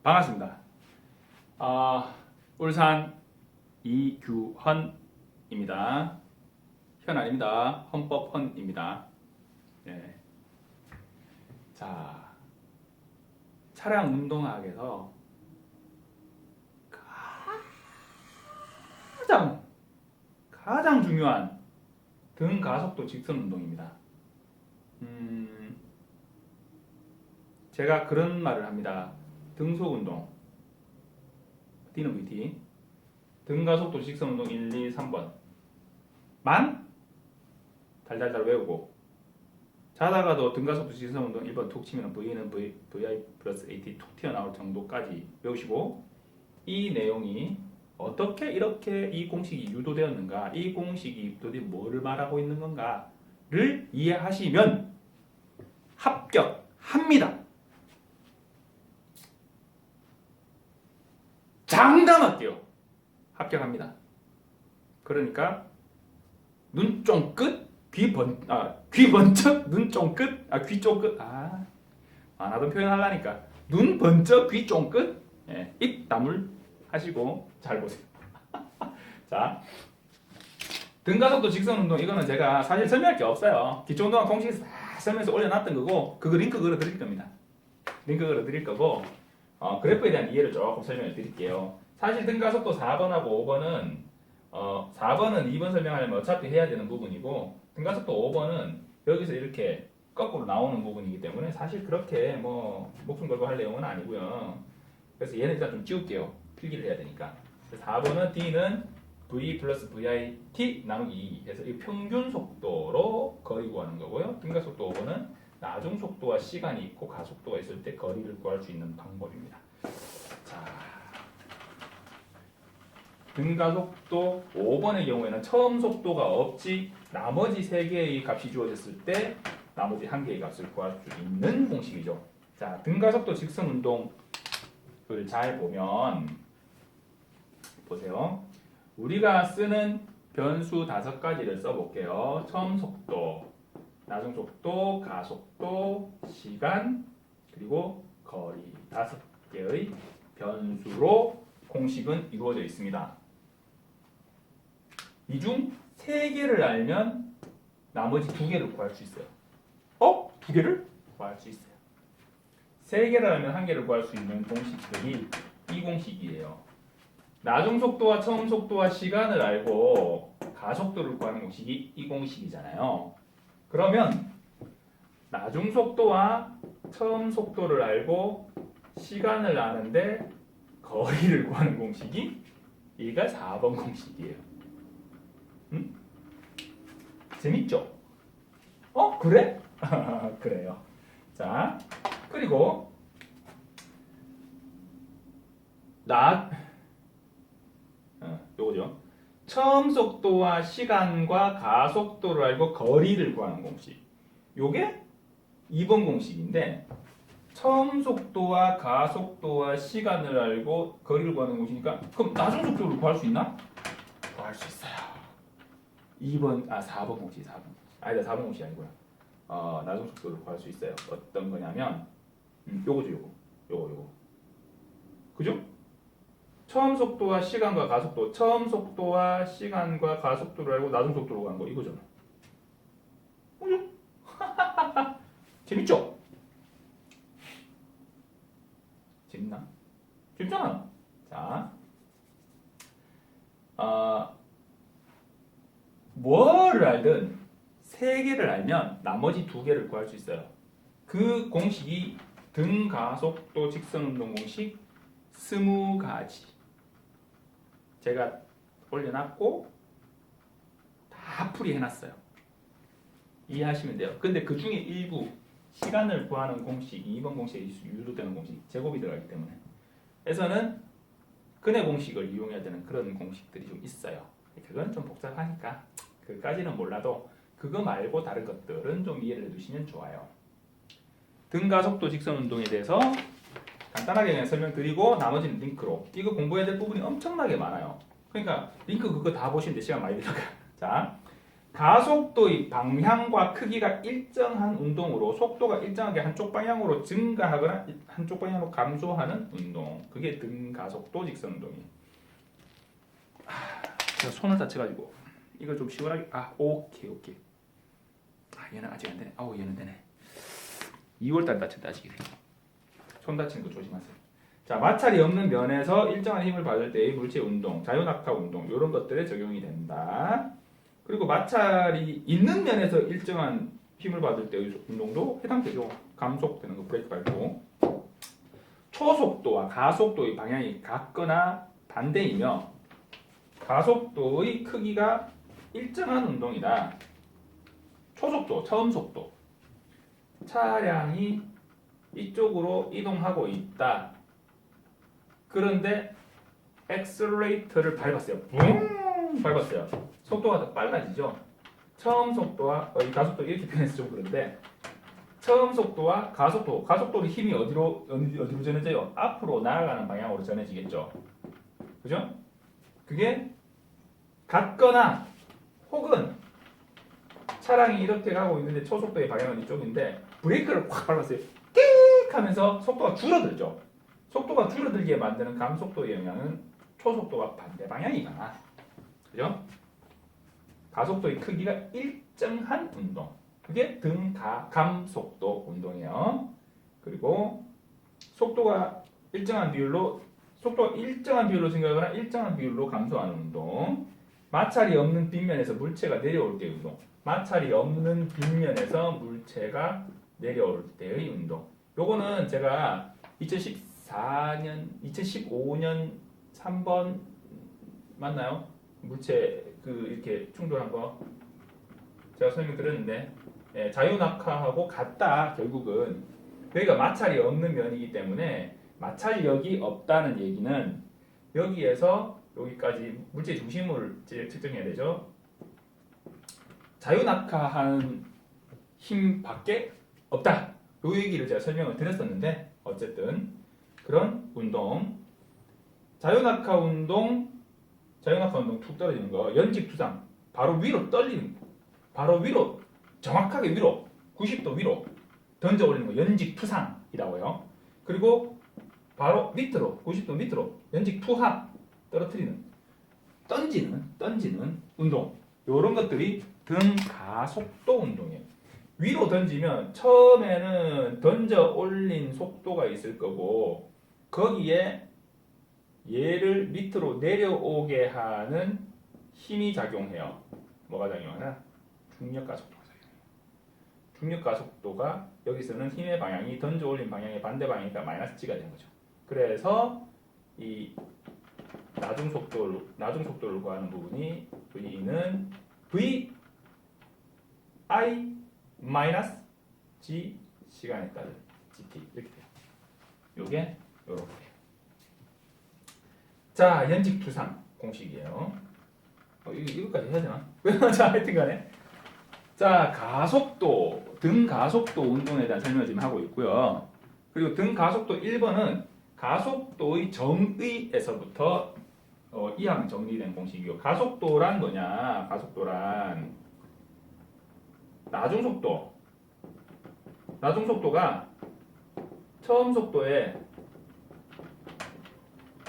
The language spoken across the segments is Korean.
반갑습니다. 울산 이규헌입니다. 현 아닙니다. 헌법헌입니다. 네. 자, 차량 운동학에서 가장 중요한 등 가속도 직선 운동입니다. 제가 그런 말을 합니다. 등속 운동, D는 VT, 등 가속도 직선 운동 1, 2, 3번 만 달달달 외우고, 자다가도 등 가속도 직선 운동 1번 툭 치면 V는 VI 플러스 AT 툭 튀어나올 정도까지 외우시고, 이 내용이 어떻게 이렇게 이 공식이 유도되었는가, 이 공식이 도대체 뭐를 말하고 있는 건가를 이해하시면 합격합니다. 장담할게요. 합격합니다. 그러니까 눈 쫑긋, 귀 번쩍, 눈 쫑긋, 귀 쫑긋. 안 하던 표현 하려니까 눈 번쩍, 귀 쫑긋, 입 다물 하시고 잘 보세요. 자, 등가속도 직선 운동, 이거는 제가 사실 설명할 게 없어요. 기초 운동학 공식에서 다 설명해서 올려놨던 거고, 그거 링크 걸어 드릴 겁니다. 링크 걸어 드릴 거고, 그래프에 대한 이해를 조금 설명해 드릴게요. 사실 등가속도 4번하고 5번은 4번은 2번 설명하려면 어차피 해야 되는 부분이고, 등가속도 5번은 여기서 이렇게 거꾸로 나오는 부분이기 때문에 사실 그렇게 뭐 목숨 걸고 할 내용은 아니고요. 그래서 얘는 일단 좀 지울게요. 필기를 해야 되니까. 4번은 D는 V 플러스 VIT 나누기 2 해서 이 평균 속도로 거리 구하는 거고요. 등가속도 5번은 나중 속도와 시간이 있고 가속도가 있을 때 거리를 구할 수 있는 방법입니다. 자, 등가속도 5번의 경우에는 처음 속도가 없지 나머지 3개의 값이 주어졌을 때 나머지 1개의 값을 구할 수 있는 공식이죠. 자, 등가속도 직선 운동을 잘 보면 보세요. 우리가 쓰는 변수 5가지를 써볼게요. 처음 속도, 나중 속도, 가속도, 시간, 그리고 거리 5개의 변수로 공식은 이루어져 있습니다. 이 중 3개를 알면 나머지 2개를 구할 수 있어요. 2개를 구할 수 있어요. 3개를 알면 1개를 구할 수 있는 공식들이 이 공식이에요. 나중 속도와 처음 속도와 시간을 알고 가속도를 구하는 공식이 이 공식이잖아요. 그러면 나중 속도와 처음 속도를 알고 시간을 아는데 거리를 구하는 공식이 얘가 4번 공식이에요. 재밌죠? 그래? 그래요. 자, 그리고 요거죠. 처음 속도와 시간과 가속도를 알고 거리를 구하는 공식. 요게 2번 공식인데, 처음 속도와 가속도와 시간을 알고 거리를 구하는 공식이니까, 그럼 나중 속도를 구할 수 있나? 구할 수 있어요. 4번 공식, 4번. 아니다, 4번 공식이 아니고요. 나중 속도를 구할 수 있어요. 어떤 거냐면, 요거죠, 요거. 그죠? 처음 속도와 시간과 가속도, 처음 속도와 시간과 가속도를 알고 나중 속도로 가는 거 이거잖아. 그죠? 재밌죠? 재밌나? 재밌잖아. 자, 뭐를 알든 3개를 알면 나머지 2개를 구할 수 있어요. 그 공식이 등 가속도 직선 운동 공식 20가지. 제가 올려놨고 다 풀이해놨어요. 이해하시면 돼요. 근데 그 중에 일부 시간을 구하는 공식, 2번 공식에 유도되는 공식, 제곱이 들어가기 때문에 에서는 근해 공식을 이용해야 되는 그런 공식들이 좀 있어요. 그건 좀 복잡하니까 그까지는 몰라도 그거 말고 다른 것들은 좀 이해를 해두시면 좋아요. 등가속도 직선 운동에 대해서 간단하게 그냥 설명드리고 나머지는 링크로. 이거 공부해야 될 부분이 엄청나게 많아요. 그러니까 링크 그거 다 보시는데 시간 많이 들어가요. 자, 가속도의 방향과 크기가 일정한 운동으로 속도가 일정하게 한쪽 방향으로 증가하거나 한쪽 방향으로 감소하는 운동. 그게 등가속도 직선 운동이에요. 제가 손을 다쳐가지고 이거 좀 시원하게. 오케이. 얘는 아직 안 되네. 얘는 되네. 2월달 다쳤다 아직. 손 다치는 거 조심하세요. 자, 마찰이 없는 면에서 일정한 힘을 받을 때의 물체 운동, 자유낙하 운동 이런 것들에 적용이 된다. 그리고 마찰이 있는 면에서 일정한 힘을 받을 때의 운동도 해당되죠. 감속되는 거 브레이크 밟고. 초속도와 가속도의 방향이 같거나 반대이며 가속도의 크기가 일정한 운동이다. 초속도, 처음 속도. 차량이 이쪽으로 이동하고 있다. 그런데 엑셀레이터를 밟았어요. 붕! 밟았어요. 속도가 더 빨라지죠. 처음 속도와 이 가속도 이렇게 표현해서 좀 그런데 처음 속도와 가속도의 힘이 어디로 전해져요? 앞으로 날아가는 방향으로 전해지겠죠. 그죠? 그게 같거나 혹은 차량이 이렇게 가고 있는데 초속도의 방향은 이쪽인데 브레이크를 확 밟았어요. 끽 하면서 속도가 줄어들죠. 속도가 줄어들게 만드는 감속도의 영향은 초속도와 반대 방향이거나, 그죠? 가속도의 크기가 일정한 운동. 그게 감속도 운동이에요. 그리고 속도가 일정한 비율로 증가하거나 일정한 비율로 감소하는 운동. 마찰이 없는 빗면에서 물체가 내려올 때의 운동. 마찰이 없는 빗면에서 물체가 내려올 때의 운동. 요거는 제가 2015년 3번 맞나요? 물체 이렇게 충돌한 거 제가 설명드렸는데, 자유낙하하고 같다. 결국은 여기가 마찰이 없는 면이기 때문에 마찰력이 없다는 얘기는 여기에서 여기까지 물체 중심을 측정해야 되죠. 자유낙하한 힘밖에 없다. 요 얘기를 제가 설명을 드렸었는데, 어쨌든 그런 운동, 자유낙하 운동 툭 떨어지는 거, 연직투상, 바로 위로 떨리는 거, 바로 위로, 정확하게 위로, 90도 위로 던져 올리는 거, 연직투상이라고요. 그리고 바로 밑으로, 90도 밑으로, 연직투하, 떨어뜨리는, 던지는 운동. 이런 것들이 등가속도 운동이에요. 위로 던지면 처음에는 던져 올린 속도가 있을 거고, 거기에 얘를 밑으로 내려오게 하는 힘이 작용해요. 뭐가 작용하나? 중력가속도가 작용해요. 중력가속도가 여기서는 힘의 방향이 던져 올린 방향의 반대 방향이니까 마이너스 G가 되는 거죠. 그래서 이 나중 속도를 구하는 부분이 V는 V I 마이너스 G 시간에 따른 GT 이렇게 돼요. 요게 요렇게 돼요. 자, 연직투상 공식이에요. 이거까지 해야 되나? 자, 하여튼간에 자, 등가속도 운동에 대한 설명을 지금 하고 있고요. 그리고 등가속도 1번은 가속도의 정의에서부터 이항 정리된 공식이고, 가속도란 뭐냐? 가속도란 나중속도가 처음 속도에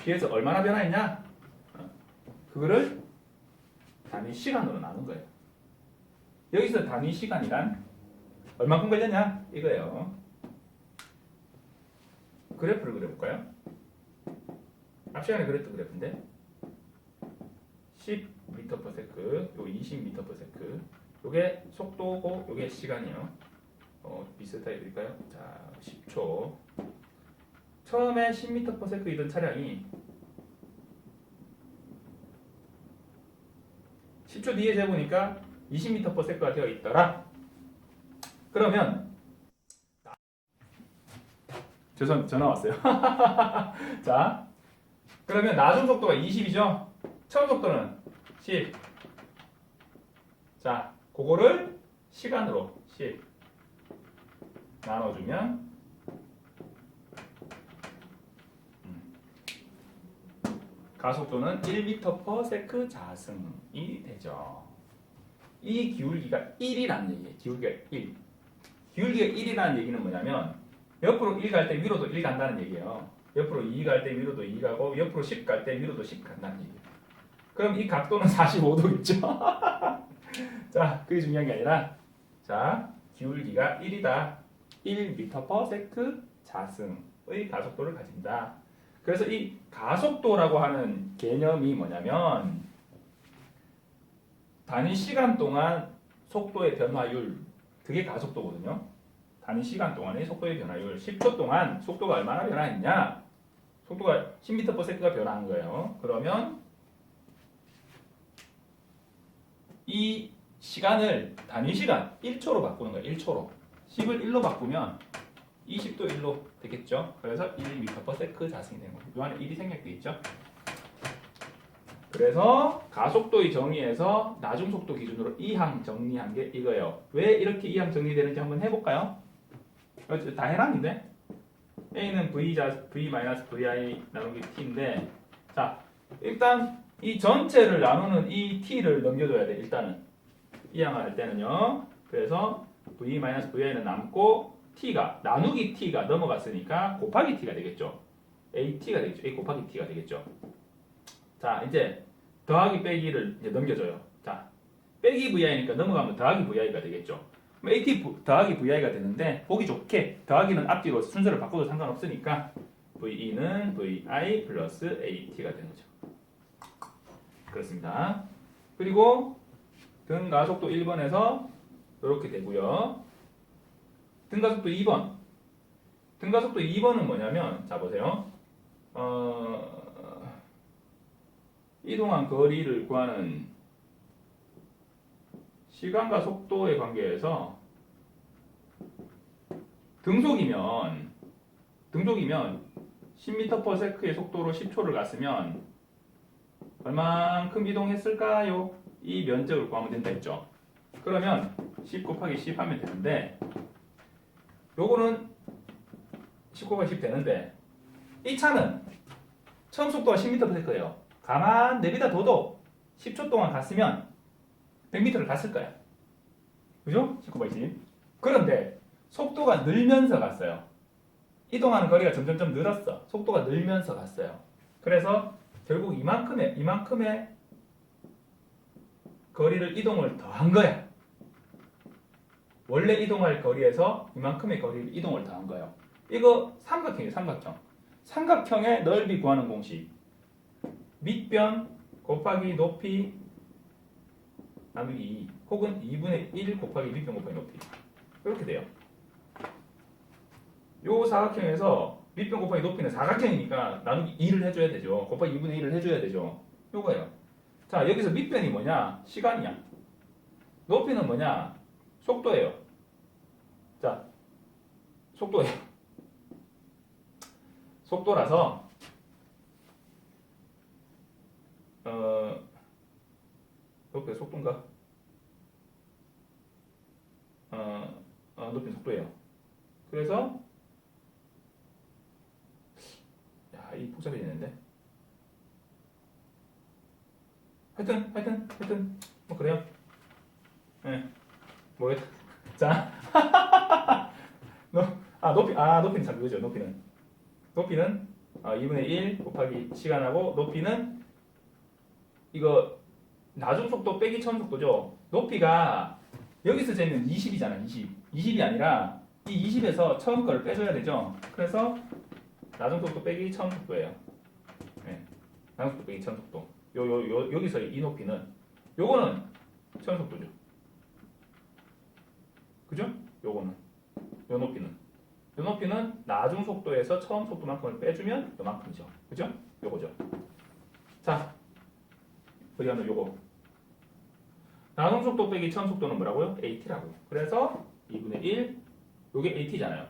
비해서 얼마나 변화했냐? 그거를 단위 시간으로 나눈 거예요. 여기서 단위 시간이란 얼마큼 걸렸냐? 이거예요. 그래프를 그려볼까요? 앞 시간에 그렸던 그래프인데 10m/s, 요 20m/s. 요게 속도고 요게 시간이요. 비슷하게 그릴까요? 자, 10초. 처음에 10m/s이던 차량이 10초 뒤에 재보니까 20m/s가 되어 있더라. 그러면 죄송, 전화 왔어요. 자, 그러면 나중 속도가 20이죠. 처음 속도는 10. 자, 그거를 시간으로 10 나눠주면 가속도는 1m/s 자승이 되죠. 이 기울기가 1이라는 얘기예요. 기울기가 1. 기울기가 1이라는 얘기는 뭐냐면 옆으로 1 갈 때 위로도 1 간다는 얘기예요. 옆으로 2 갈 때 위로도 2 가고 옆으로 10 갈 때 위로도 10 간다는 얘기예요. 그럼 이 각도는 45도겠죠? 자, 그게 중요한 게 아니라 자, 기울기가 1이다. 1m/s 자승의 가속도를 가진다. 그래서 이 가속도라고 하는 개념이 뭐냐면 단위 시간 동안 속도의 변화율, 그게 가속도거든요. 단위 시간 동안의 속도의 변화율, 10초 동안 속도가 얼마나 변화했냐? 속도가 10m/s가 변화한 거예요. 그러면 이 시간을 단위 시간 1초로 바꾸는 거예요. 1초로. 10을 1로 바꾸면 20도 1로 되겠죠. 그래서 1m/s 자승이 되는 거예요. 이 안에 1이 생략돼 있죠. 그래서 가속도의 정의에서 나중속도 기준으로 이항 정리한 게 이거예요. 왜 이렇게 이항 정리되는지 한번 해볼까요? 다 해놨는데 A는 V-VI 나누기 T인데 자 일단 이 전체를 나누는 이 T를 넘겨줘야 돼. 일단은 이항을 할 때는요. 그래서 V-VI는 남고 T가 나누기 T가 넘어갔으니까 곱하기 T가 되겠죠. AT가 되겠죠. A 곱하기 T가 되겠죠. 자 이제 더하기 빼기를 이제 넘겨줘요. 자 빼기 VI니까 넘어가면 더하기 VI가 되겠죠. 그럼 AT 더하기 VI가 되는데 보기 좋게 더하기는 앞뒤로 순서를 바꿔도 상관없으니까 VE는 VI 플러스 AT가 되는 거죠. 그렇습니다. 그리고 등가속도 1번에서 이렇게 되고요. 등가속도 2번. 등가속도 2번은 뭐냐면 자 보세요. 이동한 거리를 구하는 시간과 속도의 관계에서 등속이면 10m/s의 속도로 10초를 갔으면 얼만큼 이동했을까요? 이 면적을 구하면 된다 했죠. 그러면 10 곱하기 10 하면 되는데 요거는 10 곱하기 10 되는데 이 차는 처음 속도가 10m/s예요. 가만 내비다 둬도 10초 동안 갔으면 100m를 갔을 거야. 그죠? 10 곱하기 10. 그런데 속도가 늘면서 갔어요. 이동하는 거리가 점점점 늘었어. 속도가 늘면서 갔어요. 그래서 결국 이만큼의 거리를 이동을 더한 거야. 원래 이동할 거리에서 이만큼의 거리를 이동을 더한 거예요. 이거 삼각형이에요. 삼각형의 넓이 구하는 공식. 밑변 곱하기 높이 나누기 2 혹은 2분의 1 곱하기 밑변 곱하기 높이 이렇게 돼요. 요 사각형에서 밑변 곱하기 높이는 사각형이니까 나누기 2를 해줘야 되죠. 곱하기 2분의 1을 해줘야 되죠. 요거예요. 자 여기서 밑변이 뭐냐? 시간이야. 높이는 뭐냐? 속도예요. 자 속도예요. 속도라서 높이가 속도인가? 높이는 속도예요. 그래서 이 복잡해지는데. 하여튼 뭐 그래요. 네, 모르겠다. 자, 높이는 잘 그거죠. 높이는 2분의 1 곱하기 시간하고 높이는 이거 나중속도 빼기 처음속도죠. 높이가 여기서 재면 20이잖아. 20이 아니라 이 20에서 처음 거를 빼줘야 되죠. 그래서 나중속도 빼기 처음속도예요. 네, 나중속도 빼기 처음속도. 여기서 이 높이는 요거는 처음속도죠. 그죠? 요거는 요 높이는 나중속도에서 처음속도만큼을 빼주면 요만큼이죠. 그죠? 요거죠. 자, 그러면 요거 나중속도 빼기 처음속도는 뭐라고요? AT라고. 그래서 2분의 1 요게 AT잖아요.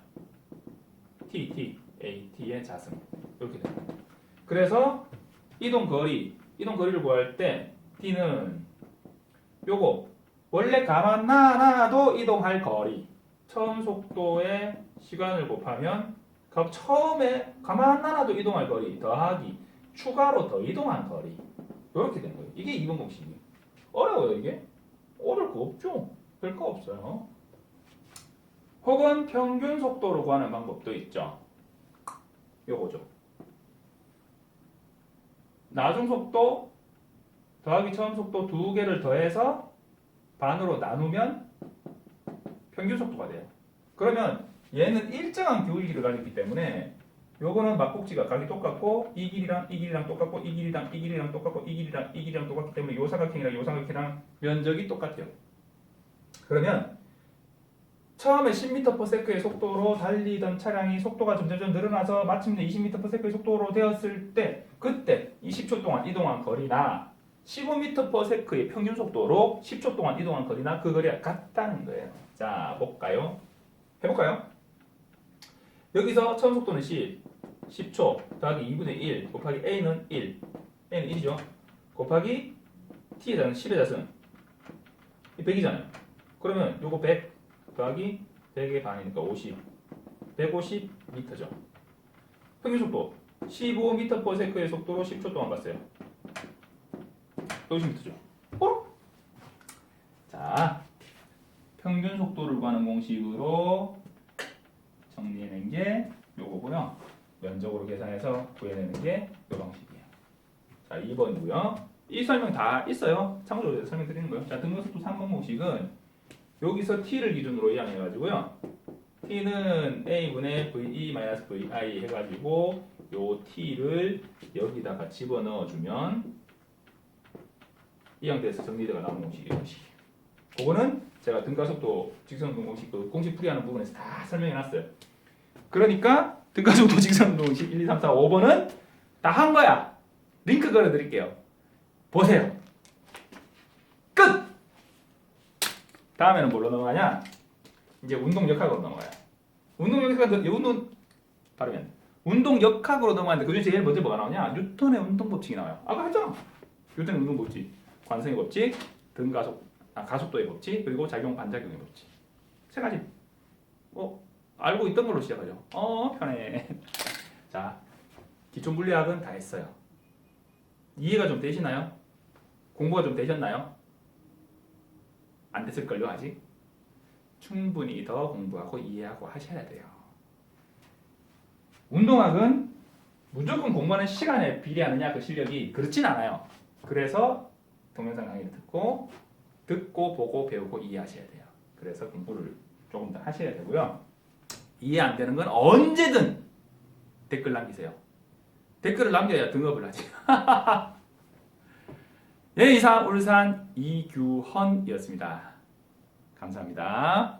AT의 자승 이렇게 됩니다. 그래서 이동거리를 구할 때 T는 요거 원래 가만 놔도 이동할 거리 처음 속도의 시간을 곱하면 처음에 가만 놔도 이동할 거리 더하기 추가로 더 이동한 거리 이렇게 된 거예요. 이게 2번 공식이에요. 어려워요 이게? 어려울 거 없죠. 별 거 없어요. 혹은 평균 속도로 구하는 방법도 있죠. 요거죠. 나중 속도 더하기 처음 속도 두 개를 더해서 반으로 나누면 평균 속도가 돼요. 그러면 얘는 일정한 기울기를 가지기 때문에 요거는 막꼭지가 각이 똑같고 이 길이랑 똑같고 이 길이랑 똑같고 이 길이랑 똑같기 때문에 요 삼각형이랑 면적이 똑같아요. 그러면 처음에 10m/s의 속도로 달리던 차량이 속도가 점점 늘어나서 마침내 20m/s의 속도로 되었을 때 그때 이 10초 동안 이동한 거리나 15m/s의 평균 속도로 10초 동안 이동한 거리나 그 거리가 같다는 거예요. 자, 볼까요? 해볼까요? 여기서 처음 속도는 10초 더하기 2분의 1 곱하기 a는 1, a는 1이죠. 곱하기 t의 자는 10의 자승 100이잖아요. 그러면 요거 100 더하기 100의 반이니까 50, 150m죠. 평균 속도 15m/s의 속도로 10초 동안 갔어요. 50m죠. 자, 평균 속도를 구하는 공식으로 정리해낸 게 요거고요. 면적으로 계산해서 구해내는 게 요 방식이에요. 자, 2번이고요. 이 설명 다 있어요. 참고로 설명드리는 거예요. 자, 등급속도 3번 공식은 여기서 t를 기준으로 이항해가지고요. t는 a분의 ve-vi 해가지고 요 t를 여기다가 집어넣어주면 이 형태에서 정리되가 나오는 공식이에요. 그거는 제가 등가속도 직선운동 공식 그 공식 풀이하는 부분에서 다 설명해놨어요. 그러니까 등가속도 직선운동 공식 1, 2, 3, 4, 5번은 다 한 거야. 링크 걸어드릴게요. 보세요. 끝! 다음에는 뭘로 넘어가냐? 이제 운동역학으로 넘어가요. 운동역학으로 넘어가는데 그중에 제일 먼저 뭐가 나오냐? 뉴턴의 운동법칙이 나와요. 아까 했잖아. 뉴턴의 운동법칙, 관성의 법칙, 가속도의 법칙, 그리고 작용 반작용의 법칙. 세 가지. 알고 있던 걸로 시작하죠. 편해. 자, 기초 물리학은 다 했어요. 이해가 좀 되시나요? 공부가 좀 되셨나요? 안 됐을걸요, 아직? 충분히 더 공부하고 이해하고 하셔야 돼요. 운동학은 무조건 공부하는 시간에 비례하느냐, 그 실력이 그렇진 않아요. 그래서 동영상 강의를 듣고 보고 배우고 이해하셔야 돼요. 그래서 공부를 조금 더 하셔야 되고요. 이해 안 되는 건 언제든 댓글 남기세요. 댓글을 남겨야 등업을 하지. 예, 이상 울산 이규헌이었습니다. 감사합니다.